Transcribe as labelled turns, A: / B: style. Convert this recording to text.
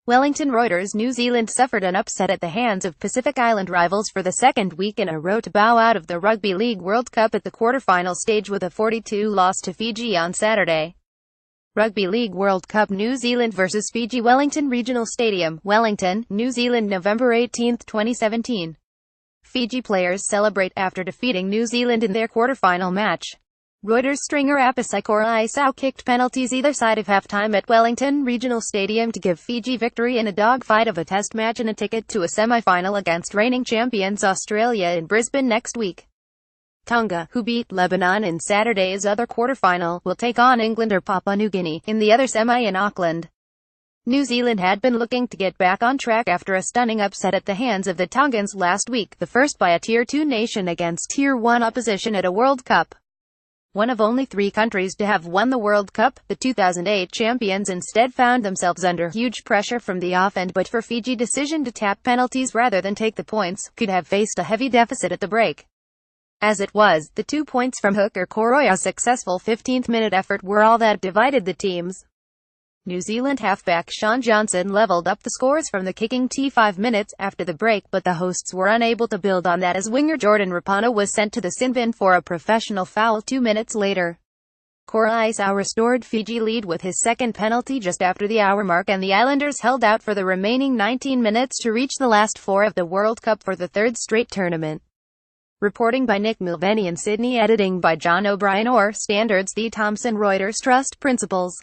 A: Wellington Reuters New Zealand suffered an upset at the hands of Pacific Island rivals for the second week in a row to bow out of the Rugby League World Cup at the quarterfinal stage with a 42 loss to Fiji on Saturday. Rugby League World Cup New Zealand vs Fiji Wellington Regional Stadium, Wellington, New Zealand, November 18, 2017. Fiji players celebrate after defeating New Zealand in their quarterfinal match. REUTERSStringer Apisai Koroisau kicked penalties either side of halftime at Wellington Regional Stadium to give Fiji victory in a dogfight of a test match and a ticket to a semi-final against reigning champions Australia in Brisbane next week. Tonga, who beat Lebanon in Saturday's other quarterfinal, will take on England or Papua New Guinea in the other semi in Auckland. New Zealand had been looking to get back on track after a stunning upset at the hands of the Tongans last week, the first by a Tier 2 nation against Tier 1 opposition at a World Cup. One of only 3 countries to have won the World Cup, the 2008 champions instead found themselves under huge pressure from the off end, but for Fiji decision to tap penalties rather than take the points, could have faced a heavy deficit at the break. As it was, the 2 points from hooker Koroisau's successful 15th-minute effort were all that divided the teams. New Zealand halfback Sean Johnson levelled up the scores from the kicking tee 5 minutes after the break, but the hosts were unable to build on that as winger Jordan Rapana was sent to the sin bin for a professional foul 2 minutes later. Koroisau restored Fiji lead with his second penalty just after the hour mark, and the Islanders held out for the remaining 19 minutes to reach the last 4 of the World Cup for the 3rd straight tournament. Reporting by Nick Mulvaney in Sydney, editing by John O'Brien. Standards: The Thomson Reuters Trust Principles.